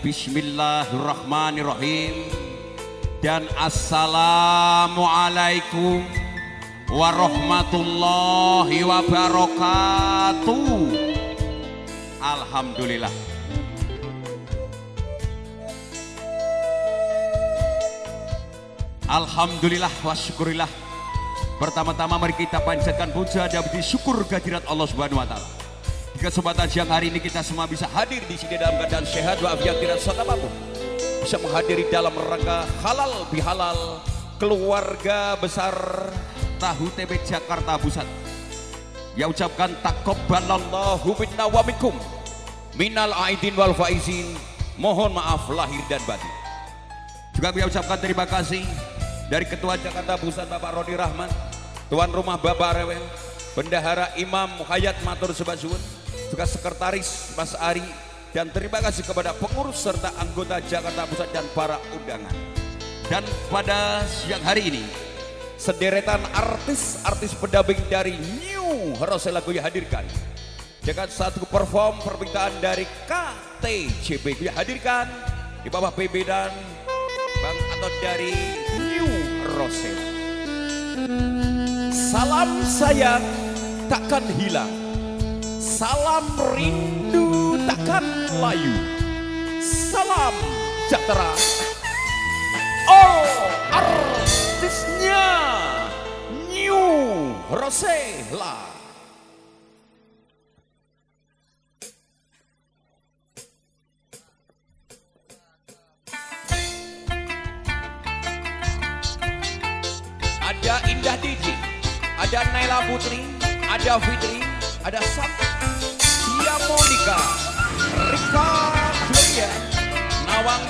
Bismillahirrahmanirrahim. Dan assalamualaikum warahmatullahi wabarakatuh. Alhamdulillah. Alhamdulillah wa syukurillah. Pertama-tama mari kita panjatkan puja dan puji syukur kehadirat Allah Subhanahu wa taala. Di kesempatan siang hari ini kita semua bisa hadir di sini dalam keadaan sehat walafiat tidak sakit apapun. Bisa menghadiri dalam rangka halal bihalal keluarga besar Tahu TP Jakarta Pusat. Ya ucapkan taqabbalallahu minna wa minkum minal aidin wal faizin. Mohon maaf lahir dan batin. Juga saya ucapkan terima kasih dari Ketua Jakarta Pusat Bapak Rodi Rahman, Tuan Rumah Bapak Rewel, Bendahara Imam Hayat Matur Subasuun, juga Sekretaris Mas Ari, dan terima kasih kepada pengurus serta anggota Jakarta Pusat dan para undangan. Dan pada siang hari ini sederetan artis-artis pendamping dari New Rose Lagu hadirkan dengan satu perform permintaan dari KTJB hadirkan di bawah PB dan Bang atau dari New Rose. Salam sayang takkan hilang, salam rindu takkan layu, salam sejahtera. Oh, artisnya New Rosella. Ada Indah Diji, ada Naila Putri, ada Fitri, ada Sia Monica, Rika Gloria, Nawang